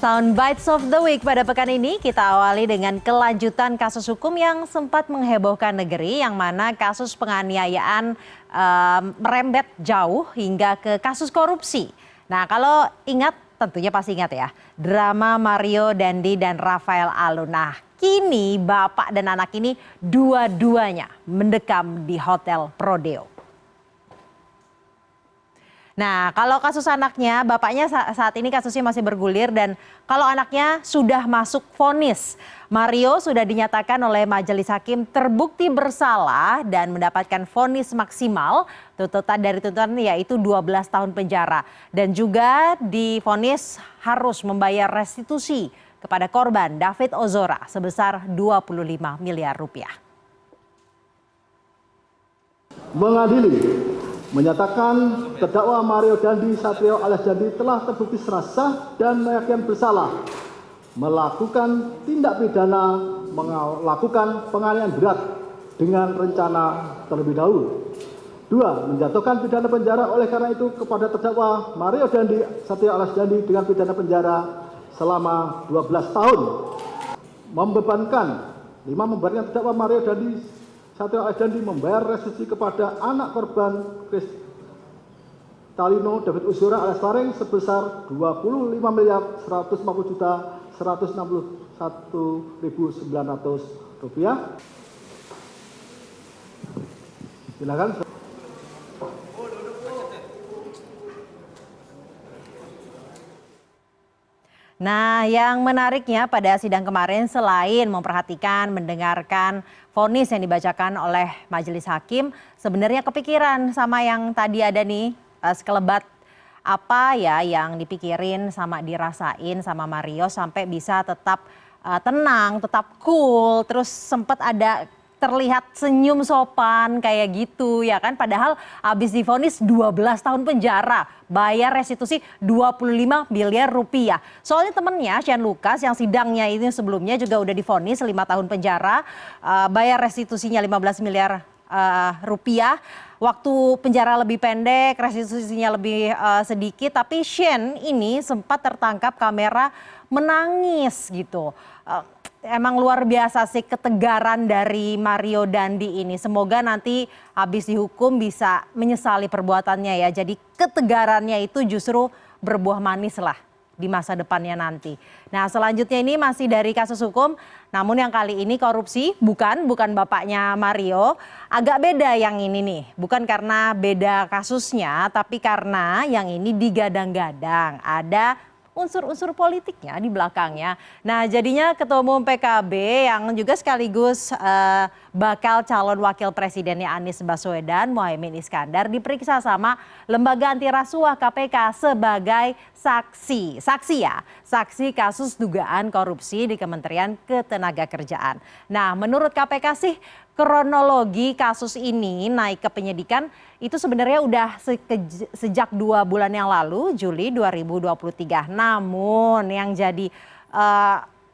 Soundbites of the Week pada pekan ini kita awali dengan kelanjutan kasus hukum yang sempat menghebohkan negeri, yang mana kasus penganiayaan merembet jauh hingga ke kasus korupsi. Nah, kalau ingat, tentunya pasti ingat ya, drama Mario Dandi dan Rafael Alun. Nah, kini bapak dan anak ini dua-duanya mendekam di Hotel Prodeo. Nah, kalau kasus anaknya, bapaknya saat ini kasusnya masih bergulir, dan kalau anaknya sudah masuk vonis. Mario sudah dinyatakan oleh majelis hakim terbukti bersalah dan mendapatkan vonis maksimal. Tuntutan dari tuntutan yaitu 12 tahun penjara. Dan juga divonis harus membayar restitusi kepada korban David Ozora sebesar 25 miliar rupiah. Mengadili menyatakan terdakwa Mario Dandi Satrio alias Dandi telah terbukti secara sah dan meyakinkan bersalah melakukan tindak pidana melakukan penganiayaan berat dengan rencana terlebih dahulu. 2. Menjatuhkan pidana penjara oleh karena itu kepada terdakwa Mario Dandi Satrio alias Dandi dengan pidana penjara selama 12 tahun. Membebankan terdakwa Mario Dandi Satrio alias Dandi membayar restitusi kepada anak korban Kristalino David Ozora alias Faring sebesar 25 miliar 150 juta 161.900 rupiah. Silakan. Nah, yang menariknya pada sidang kemarin, selain memperhatikan, mendengarkan vonis yang dibacakan oleh majelis hakim, sebenarnya kepikiran sama yang tadi ada nih, sekelebat apa ya yang dipikirin sama dirasain sama Mario sampai bisa tetap tenang, tetap cool, terus sempat ada terlihat senyum sopan kayak gitu ya kan, padahal habis divonis 12 tahun penjara, bayar restitusi 25 miliar rupiah. Soalnya temennya Shane Lucas yang sidangnya ini sebelumnya juga udah divonis 5 tahun penjara, bayar restitusinya 15 miliar rupiah. Waktu penjara lebih pendek, restitusinya lebih sedikit, tapi Shane ini sempat tertangkap kamera menangis gitu. Emang luar biasa sih ketegaran dari Mario Dandi ini. Semoga nanti habis dihukum bisa menyesali perbuatannya ya. Jadi ketegarannya itu justru berbuah manis lah di masa depannya nanti. Nah, selanjutnya ini masih dari kasus hukum, namun yang kali ini korupsi, bukan bapaknya Mario. Agak beda yang ini nih, bukan karena beda kasusnya, tapi karena yang ini digadang-gadang. Ada unsur-unsur politiknya di belakangnya. Nah, jadinya Ketua Umum PKB yang juga sekaligus bakal calon wakil presidennya Anies Baswedan, Muhaimin Iskandar, diperiksa sama Lembaga Anti Rasuah KPK sebagai saksi kasus dugaan korupsi di Kementerian Ketenagakerjaan. Nah, menurut KPK sih kronologi kasus ini naik ke penyidikan itu sebenarnya udah sejak 2 bulan yang lalu, Juli 2023. Namun yang jadi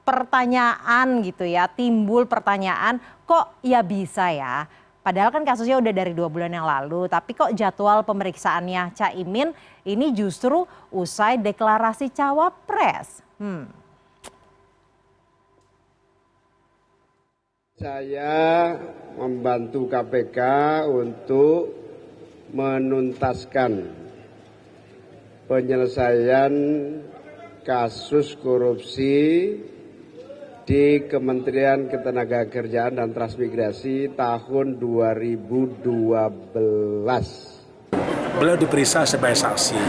pertanyaan gitu ya, timbul pertanyaan kok ya bisa ya. Padahal kan kasusnya udah dari 2 bulan yang lalu, tapi kok jadwal pemeriksaannya Caimin ini justru usai deklarasi cawapres. Saya membantu KPK untuk menuntaskan penyelesaian kasus korupsi di Kementerian Ketenagakerjaan dan Transmigrasi tahun 2012. Beliau diperiksa sebagai saksi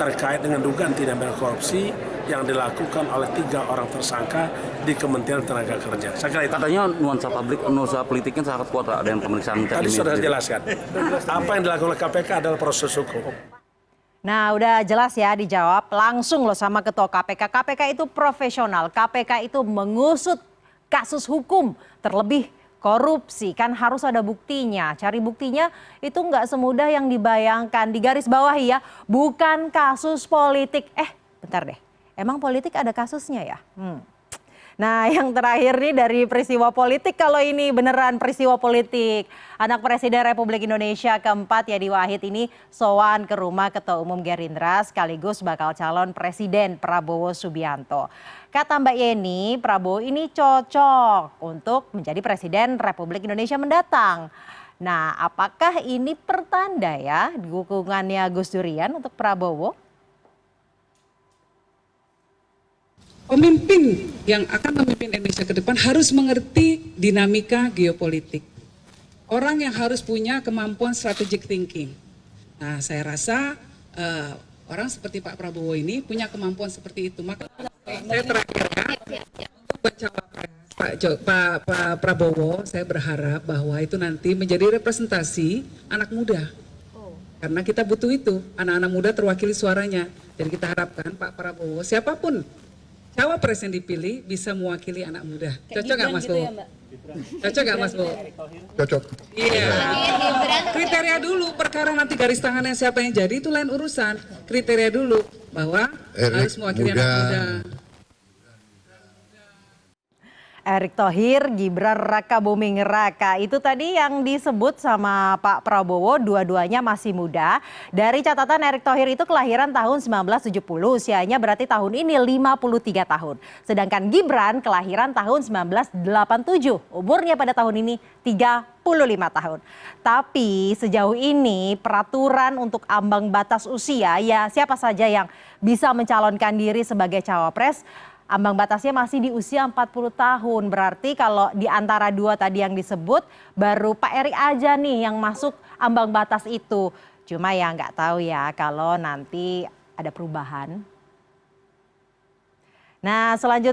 terkait dengan dugaan tindak pidana korupsi yang dilakukan oleh 3 orang tersangka di Kementerian Tenaga Kerja. Saya kira itu. Katanya nuansa politiknya sangat kuat ada yang pemeriksaan. Tadi sudah jelaskan. Apa yang dilakukan oleh KPK adalah proses hukum. Nah, udah jelas ya dijawab langsung loh sama Ketua KPK. KPK itu profesional, KPK itu mengusut kasus hukum, terlebih korupsi. Kan harus ada buktinya, cari buktinya itu nggak semudah yang dibayangkan. Di garis bawah ya, bukan kasus politik. Bentar deh, emang politik ada kasusnya ya? Nah, yang terakhir nih dari peristiwa politik, kalau ini beneran peristiwa politik. Anak Presiden Republik Indonesia keempat Yadi Wahid ini sowan ke rumah Ketua Umum Gerindra sekaligus bakal calon Presiden Prabowo Subianto. Kata Mbak Yeni, Prabowo ini cocok untuk menjadi Presiden Republik Indonesia mendatang. Nah, apakah ini pertanda ya dukungannya Gus Durian untuk Prabowo? Pemimpin yang akan memimpin Indonesia ke depan harus mengerti dinamika geopolitik. Orang yang harus punya kemampuan strategic thinking. Nah, saya rasa orang seperti Pak Prabowo ini punya kemampuan seperti itu. Maka saya terakhir untuk bacawa Pak Prabowo, saya berharap bahwa itu nanti menjadi representasi anak muda. Karena kita butuh itu, anak-anak muda terwakili suaranya. Jadi kita harapkan Pak Prabowo, siapapun cawapres yang dipilih bisa mewakili anak muda. Cocok nggak Mas Bowo? Cocok nggak Mas Bowo? Cocok. Iya. Kriteria dulu, perkara nanti garis tangannya siapa yang jadi itu lain urusan. Kriteria dulu bahwa harus mewakili anak muda. Erick Thohir, Gibran Raka Buming Raka. Itu tadi yang disebut sama Pak Prabowo, dua-duanya masih muda. Dari catatan Erick Thohir itu kelahiran tahun 1970, usianya berarti tahun ini 53 tahun. Sedangkan Gibran kelahiran tahun 1987, umurnya pada tahun ini 35 tahun. Tapi sejauh ini peraturan untuk ambang batas usia, ya siapa saja yang bisa mencalonkan diri sebagai cawapres, ambang batasnya masih di usia 40 tahun. Berarti kalau di antara dua tadi yang disebut, baru Pak Erick aja nih yang masuk ambang batas itu. Cuma ya nggak tahu ya kalau nanti ada perubahan. Nah, selanjutnya